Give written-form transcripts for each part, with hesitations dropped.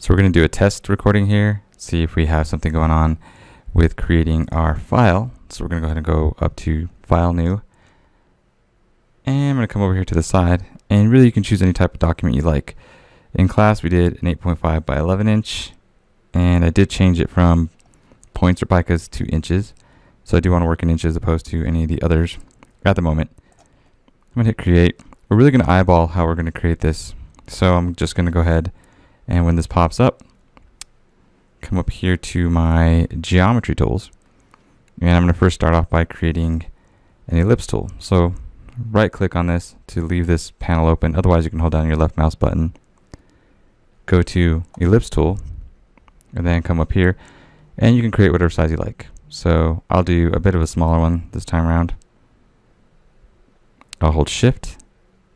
So we're going to do a test recording here, see if we have something going on with creating our file. So we're going to go ahead and go up to File, New. And I'm going to come over here to the side, and really you can choose any type of document you like. In class we did an 8.5 by 11 inch, and I did change it from points or picas to inches. So I do want to work in inches opposed to any of the others at the moment. I'm going to hit create. We're really going to eyeball how we're going to create this. So I'm just going to go ahead, and when this pops up, come up here to my geometry tools, and I'm going to first start off by creating an ellipse tool. So right click on this to leave this panel open, otherwise you can hold down your left mouse button, go to ellipse tool, and then come up here and you can create whatever size you like. So I'll do a bit of a smaller one this time around. I'll hold shift,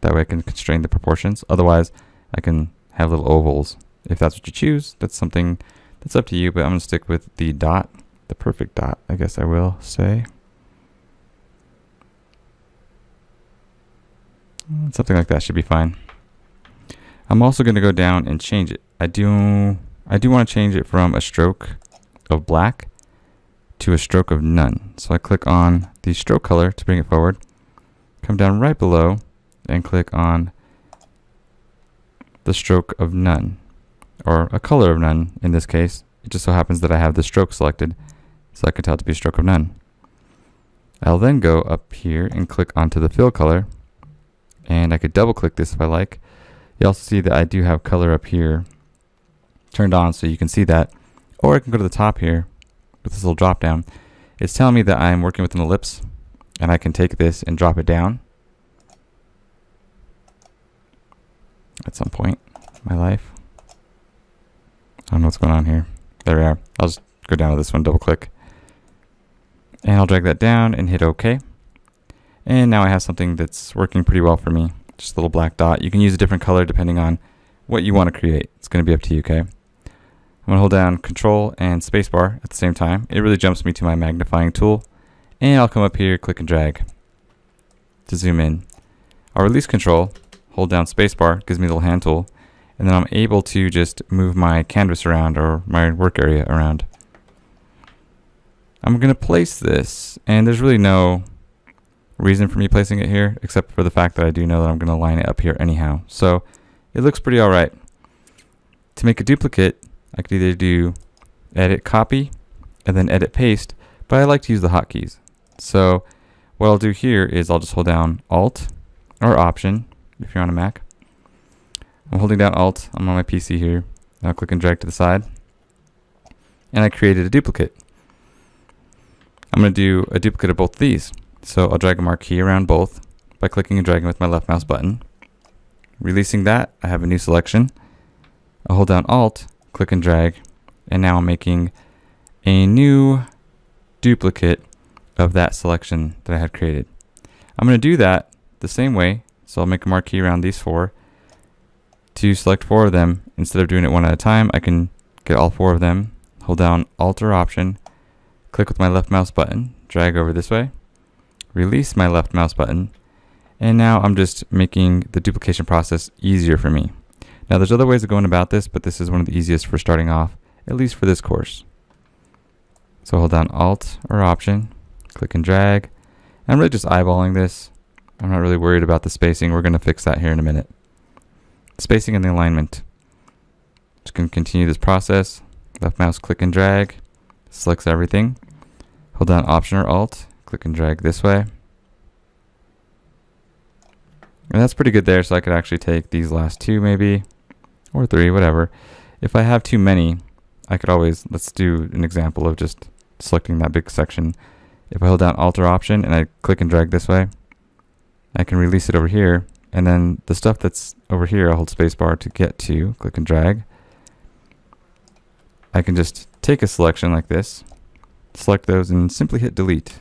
that way I can constrain the proportions. Otherwise I can have little ovals. If that's what you choose, that's something that's up to you, but I'm going to stick with the dot, the perfect dot, I guess I will say. Something like that should be fine. I'm also going to go down and change it. I do want to change it from a stroke of black to a stroke of none. So I click on the stroke color to bring it forward, come down right below and click on the stroke of none, or a color of none in this case. It just so happens that I have the stroke selected, so I can tell it to be a stroke of none. I'll then go up here and click onto the fill color, and I could double click this if I like. You also see that I do have color up here turned on, so you can see that. Or I can go to the top here with this little drop down. It's telling me that I'm working with an ellipse, and I can take this and drop it down at some point in my life. I don't know what's going on here. There we are. I'll just go down to this one, double click, and I'll drag that down and hit OK. And now I have something that's working pretty well for me. Just a little black dot. You can use a different color depending on what you want to create. It's going to be up to you, okay? I'm going to hold down Control and Spacebar at the same time. It really jumps me to my magnifying tool. And I'll come up here, click and drag to zoom in. I'll release Control, hold down Spacebar, gives me a little hand tool, and then I'm able to just move my canvas around, or my work area around. I'm going to place this, and there's really no reason for me placing it here except for the fact that I do know that I'm going to line it up here anyhow. So it looks pretty alright. To make a duplicate, I could either do edit copy and then edit paste, but I like to use the hotkeys. So what I'll do here is I'll just hold down Alt or Option if you're on a Mac. I'm holding down Alt, I'm on my PC here. I'll click and drag to the side, and I created a duplicate. I'm going to do a duplicate of both of these. So I'll drag a marquee around both by clicking and dragging with my left mouse button. Releasing that, I have a new selection. I'll hold down Alt, click and drag, and now I'm making a new duplicate of that selection that I had created. I'm going to do that the same way, so I'll make a marquee around these four. To select four of them, instead of doing it one at a time, I can get all four of them, hold down Alt or Option, click with my left mouse button, drag over this way, release my left mouse button, and now I'm just making the duplication process easier for me. Now there's other ways of going about this, but this is one of the easiest for starting off, at least for this course. So hold down Alt or Option, click and drag, and I'm really just eyeballing this. I'm not really worried about the spacing. We're going to fix that here in a minute. Spacing and the alignment. Just going to continue this process. Left mouse, click and drag, selects everything. Hold down Option or Alt, click and drag this way. And that's pretty good there, so I could actually take these last two maybe, or three, whatever. If I have too many, I could always, let's do an example of just selecting that big section. If I hold down Alt or Option and I click and drag this way, I can release it over here, and then the stuff that's over here I'll hold spacebar to get to, click and drag. I can just take a selection like this, select those, and simply hit delete.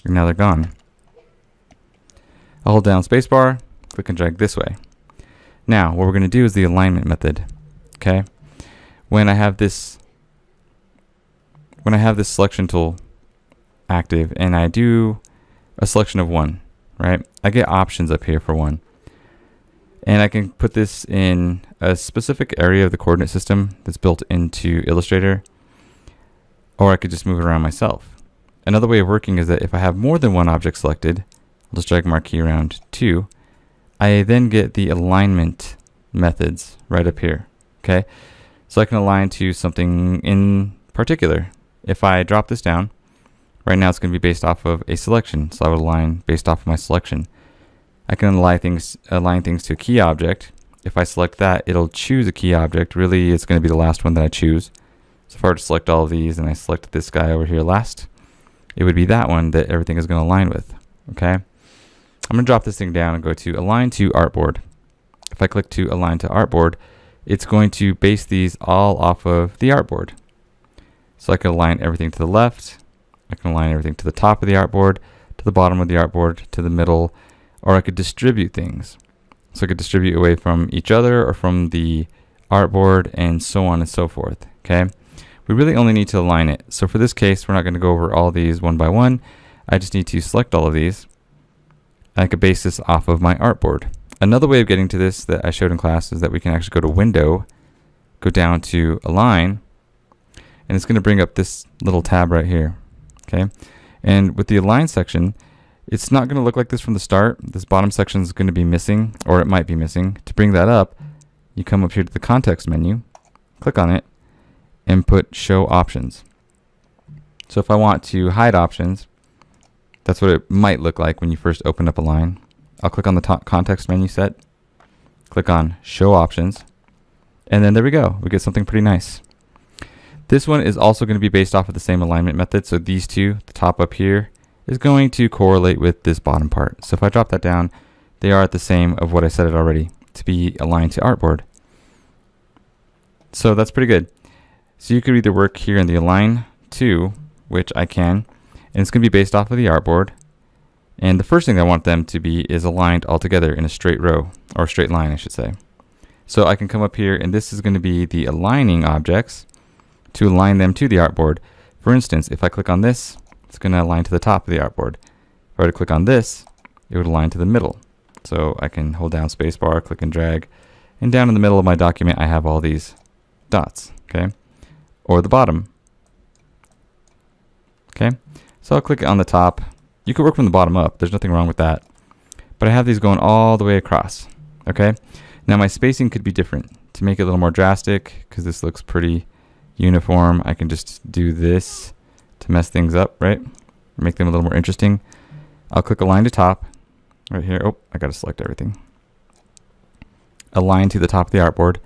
And now they're gone. I'll hold down spacebar, click and drag this way. Now what we're going to do is the alignment method. Okay, when I have this selection tool active and I do a selection of one, right? I get options up here for one. And I can put this in a specific area of the coordinate system that's built into Illustrator, or I could just move it around myself. Another way of working is that if I have more than one object selected, I'll just drag a marquee around 2, I then get the alignment methods right up here. Okay, so I can align to something in particular. If I drop this down, right now it's going to be based off of a selection, so I would align based off of my selection. I can align things to a key object. If I select that, it'll choose a key object. Really, it's going to be the last one that I choose. So if I were to select all of these and I select this guy over here last, it would be that one that everything is going to align with. Okay, I'm going to drop this thing down and go to Align to Artboard. If I click to Align to Artboard, it's going to base these all off of the artboard. So I can align everything to the left. I can align everything to the top of the artboard, to the bottom of the artboard, to the middle, or I could distribute things. So I could distribute away from each other or from the artboard and so on and so forth. Okay, we really only need to align it. So for this case, we're not going to go over all these one by one. I just need to select all of these. I could base this off of my artboard. Another way of getting to this that I showed in class is that we can actually go to Window, go down to Align, and it's going to bring up this little tab right here. Okay, and with the Align section, it's not going to look like this from the start. This bottom section is going to be missing, or it might be missing. To bring that up, you come up here to the context menu, click on it, and put Show Options. So if I want to hide options, that's what it might look like when you first open up a line. I'll click on the top context menu set, click on Show Options, and then there we go. We get something pretty nice. This one is also going to be based off of the same alignment method. So these two, the top up here, is going to correlate with this bottom part. So if I drop that down, they are at the same of what I said it already, to be aligned to artboard. So that's pretty good. So you could either work here in the Align to, which I can, and it's going to be based off of the artboard. And the first thing I want them to be is aligned all together in a straight row, or straight line, I should say. So I can come up here, and this is going to be the aligning objects to align them to the artboard. For instance, if I click on this, it's going to align to the top of the artboard. If I were to click on this, it would align to the middle. So I can hold down spacebar, click and drag, and down in the middle of my document I have all these dots, okay? Or the bottom. Okay, so I'll click it on the top. You could work from the bottom up, there's nothing wrong with that. But I have these going all the way across, okay? Now my spacing could be different. To make it a little more drastic, because this looks pretty uniform, I can just do this to mess things up, right? Make them a little more interesting. I'll click Align to Top right here. Oh, I gotta select everything. Align to the top of the artboard.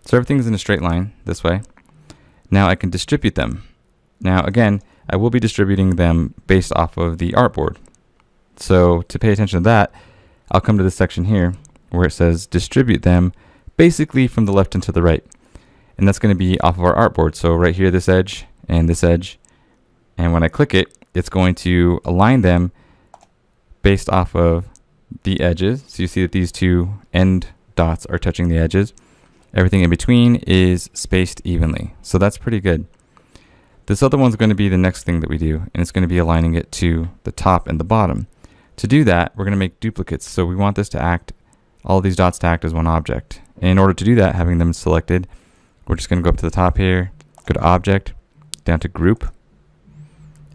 So everything's in a straight line this way. Now I can distribute them. Now again, I will be distributing them based off of the artboard. So to pay attention to that, I'll come to this section here where it says distribute them basically from the left and to the right. And that's going to be off of our artboard. So right here, this edge and this edge. And when I click it, it's going to align them based off of the edges. So you see that these two end dots are touching the edges. Everything in between is spaced evenly. So that's pretty good. This other one's going to be the next thing that we do, and it's going to be aligning it to the top and the bottom. To do that, we're going to make duplicates. So we want this to act, all of these dots to act as one object. And in order to do that, having them selected, we're just going to go up to the top here, go to Object, down to Group,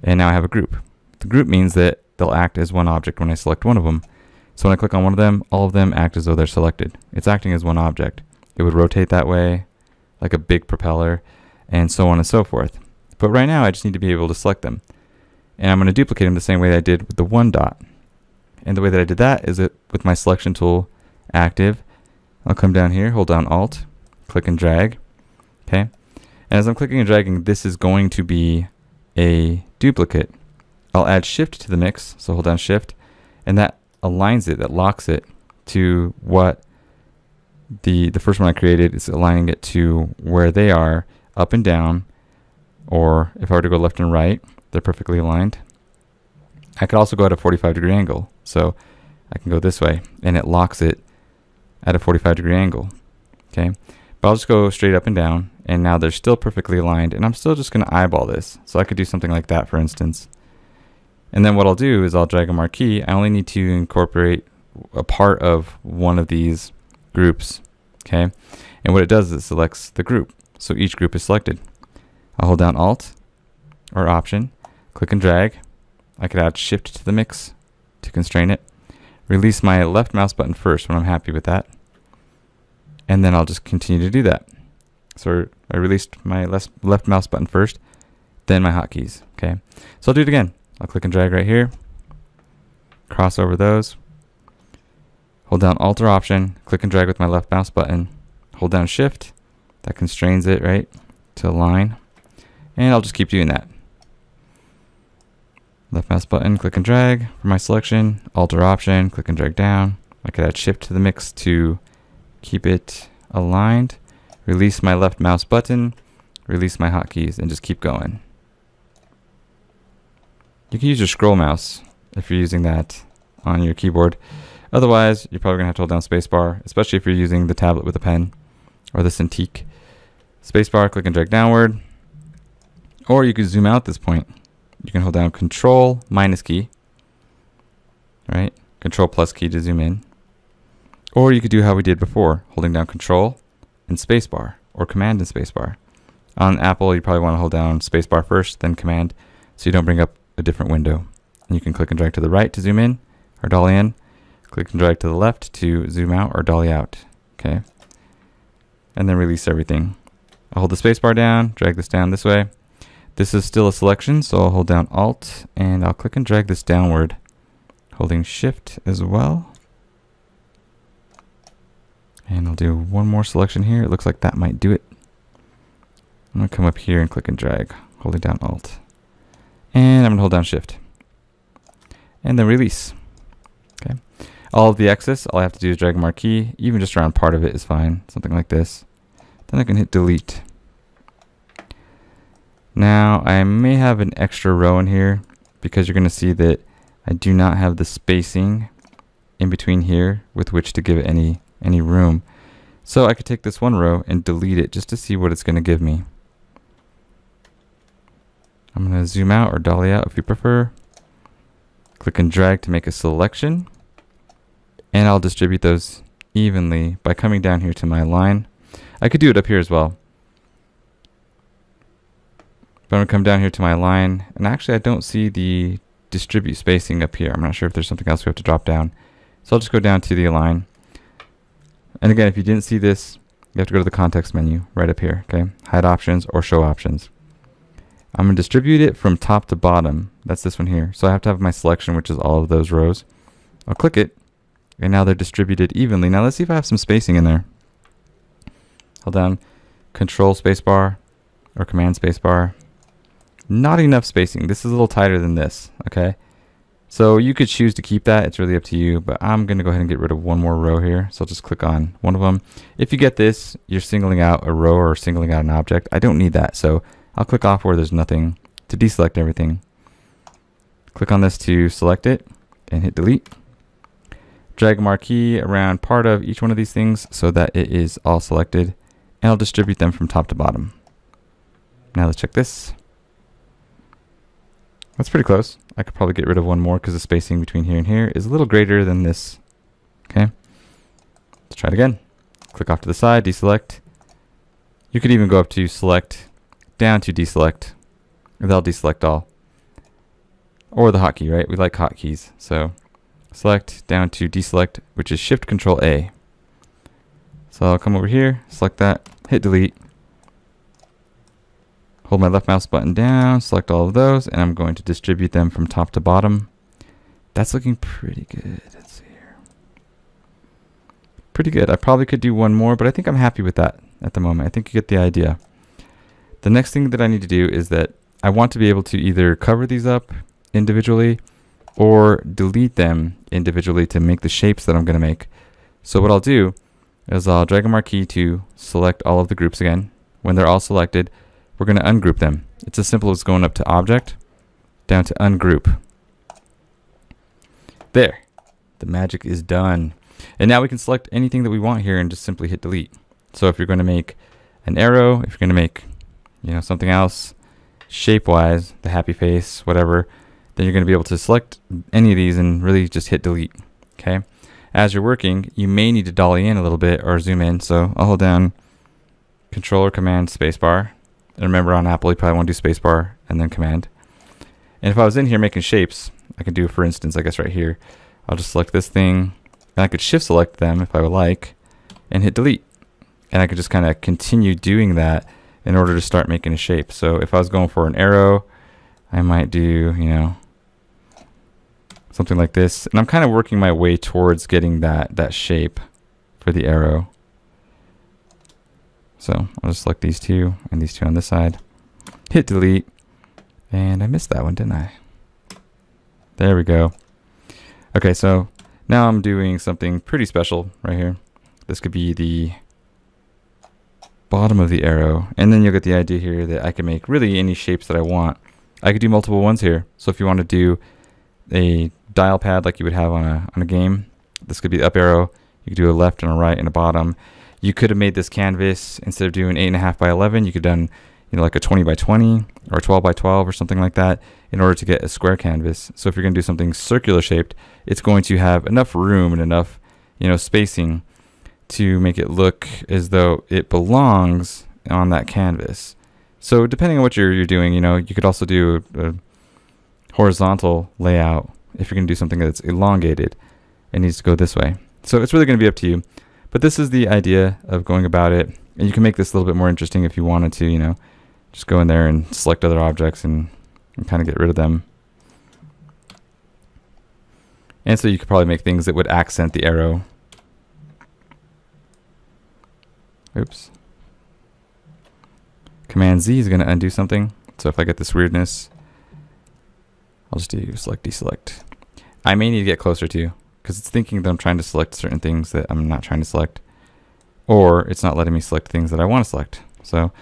and now I have a group. The group means that they'll act as one object when I select one of them. So when I click on one of them, all of them act as though they're selected. It's acting as one object. It would rotate that way, like a big propeller, and so on and so forth. But right now, I just need to be able to select them. And I'm going to duplicate them the same way that I did with the one dot. And the way that I did that is that with my selection tool active, I'll come down here, hold down Alt, click and drag. Okay. And as I'm clicking and dragging, this is going to be a duplicate. I'll add Shift to the mix, so hold down Shift, and that aligns it, that locks it to what the first one I created is aligning it to where they are, up and down, or if I were to go left and right, they're perfectly aligned. I could also go at a 45-degree angle, so I can go this way, and it locks it at a 45-degree angle. Okay, but I'll just go straight up and down, and now they're still perfectly aligned, and I'm still just going to eyeball this. So I could do something like that, for instance. And then what I'll do is I'll drag a marquee. I only need to incorporate a part of one of these groups, okay? And what it does is it selects the group. So each group is selected. I'll hold down Alt or Option, click and drag. I could add Shift to the mix to constrain it. Release my left mouse button first when I'm happy with that. And then I'll just continue to do that. So I released my left mouse button first, then my hotkeys, okay? So I'll do it again. I'll click and drag right here, cross over those, hold down Alt or Option, click and drag with my left mouse button, hold down Shift, that constrains it, right, to align, and I'll just keep doing that. Left mouse button, click and drag for my selection, Alt or Option, click and drag down. I could add Shift to the mix to keep it aligned, release my left mouse button, release my hotkeys, and just keep going. You can use your scroll mouse if you're using that on your keyboard. Otherwise, you're probably going to have to hold down spacebar, especially if you're using the tablet with a pen or the Cintiq. Spacebar, click and drag downward. Or you can zoom out at this point. You can hold down Control minus key, right? Control plus key to zoom in. Or you could do how we did before, holding down Control and spacebar, or Command and spacebar. On Apple, you probably want to hold down spacebar first, then Command, so you don't bring up a different window. And you can click and drag to the right to zoom in or dolly in. Click and drag to the left to zoom out or dolly out. Okay. And then release everything. I'll hold the spacebar down, drag this down this way. This is still a selection, so I'll hold down Alt and I'll click and drag this downward, holding Shift as well. And I'll do one more selection here. It looks like that might do it. I'm going to come up here and click and drag, holding down Alt. And I'm going to hold down Shift. And then release. Okay. All of the excess, all I have to do is drag a marquee. Even just around part of it is fine. Something like this. Then I can hit delete. Now, I may have an extra row in here because you're going to see that I do not have the spacing in between here with which to give it any room. So I could take this one row and delete it just to see what it's going to give me. I'm going to zoom out or dolly out if you prefer. Click and drag to make a selection. And I'll distribute those evenly by coming down here to my line. I could do it up here as well. But I'm going to come down here to my line. And actually I don't see the distribute spacing up here. I'm not sure if there's something else we have to drop down. So I'll just go down to the align. And again, if you didn't see this, you have to go to the context menu right up here. Okay, hide options or show options. I'm going to distribute it from top to bottom. That's this one here. So I have to have my selection, which is all of those rows. I'll click it, and now they're distributed evenly. Now let's see if I have some spacing in there. Hold down Control spacebar or Command spacebar. Not enough spacing. This is a little tighter than this, okay? So you could choose to keep that. It's really up to you, but I'm going to go ahead and get rid of one more row here. So I'll just click on one of them. If you get this, you're singling out a row or singling out an object. I don't need that, so I'll click off where there's nothing to deselect everything. Click on this to select it and hit delete. Drag a marquee around part of each one of these things so that it is all selected, and I'll distribute them from top to bottom. Now let's check this. That's pretty close. I could probably get rid of one more because the spacing between here and here is a little greater than this. Okay. Let's try it again. Click off to the side, deselect. You could even go up to select, down to deselect. They'll deselect all. Or the hotkey, right? We like hotkeys. So select down to deselect, which is Shift Control A. So I'll come over here, select that, hit delete. Hold my left mouse button down, select all of those, and I'm going to distribute them from top to bottom. That's looking pretty good. Let's see here. Pretty good. I probably could do one more, but I think I'm happy with that at the moment. I think you get the idea. The next thing that I need to do is that I want to be able to either cover these up individually or delete them individually to make the shapes that I'm going to make. So what I'll do is I'll drag a marquee to select all of the groups again. When they're all selected, we're going to ungroup them. It's as simple as going up to Object, down to Ungroup. There. The magic is done. And now we can select anything that we want here and just simply hit delete. So if you're going to make an arrow, if you're going to make, something else, shape-wise, the happy face, whatever, then you're going to be able to select any of these and really just hit delete. Okay? as you're working, you may need to dolly in a little bit or zoom in. So I'll hold down Control or Command Spacebar. And remember, on Apple, you probably want to do Spacebar and then Command. And if I was in here making shapes, I could do, for instance, I guess right here, I'll just select this thing, and I could shift select them if I would like, and hit delete. And I could just kind of continue doing that in order to start making a shape. So if I was going for an arrow, I might do, you know, something like this. And I'm kind of working my way towards getting that shape for the arrow. So I'll just select these two and these two on this side. Hit delete. And I missed that one, didn't I? There we go. Okay, so now I'm doing something pretty special right here. This could be the bottom of the arrow. And then you'll get the idea here that I can make really any shapes that I want. I could do multiple ones here. So if you want to do a dial pad like you would have on a game, this could be the up arrow. You could do a left and a right and a bottom. You could have made this canvas, instead of doing 8.5 by 11, you could have done, you know, like a 20 by 20 or 12 by 12 or something like that in order to get a square canvas. So if you're going to do something circular shaped, it's going to have enough room and enough, you know, spacing to make it look as though it belongs on that canvas. So depending on what you're doing, you know, you could also do a horizontal layout if you're going to do something that's elongated and needs to go this way. So it's really going to be up to you. But this is the idea of going about it. And you can make this a little bit more interesting if you wanted to, you know, just go in there and select other objects and kind of get rid of them. And so you could probably make things that would accent the arrow. Oops. Command Z is going to undo something. So if I get this weirdness, I'll just do select deselect. I may need to get closer to, because it's thinking that I'm trying to select certain things that I'm not trying to select, or it's not letting me select things that I want to select. So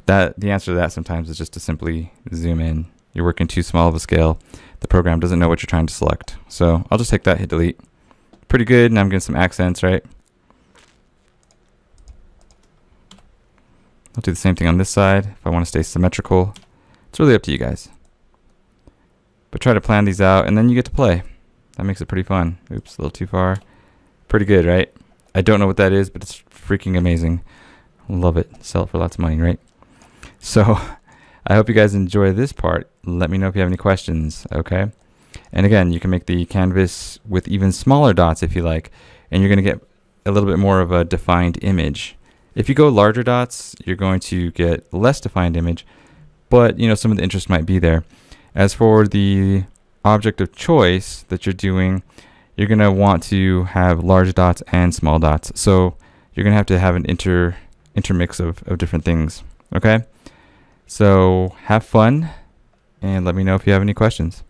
that the answer to that sometimes is just to simply zoom in. You're working too small of a scale. The program doesn't know what you're trying to select. So I'll just take that, hit delete. Pretty good. Now I'm getting some accents, right? I'll do the same thing on this side if I want to stay symmetrical. It's really up to you guys. But try to plan these out, and then you get to play. That makes it pretty fun. Oops, a little too far. Pretty good, right? I don't know what that is, but it's freaking amazing. Love it. Sell it for lots of money, right? So I hope you guys enjoy this part. Let me know if you have any questions, okay? And again, you can make the canvas with even smaller dots if you like, and you're going to get a little bit more of a defined image. If you go larger dots, you're going to get less defined image, but you know, some of the interest might be there. As for the object of choice that you're doing, you're going to want to have large dots and small dots. So you're going to have an intermix of different things. Okay? So have fun and let me know if you have any questions.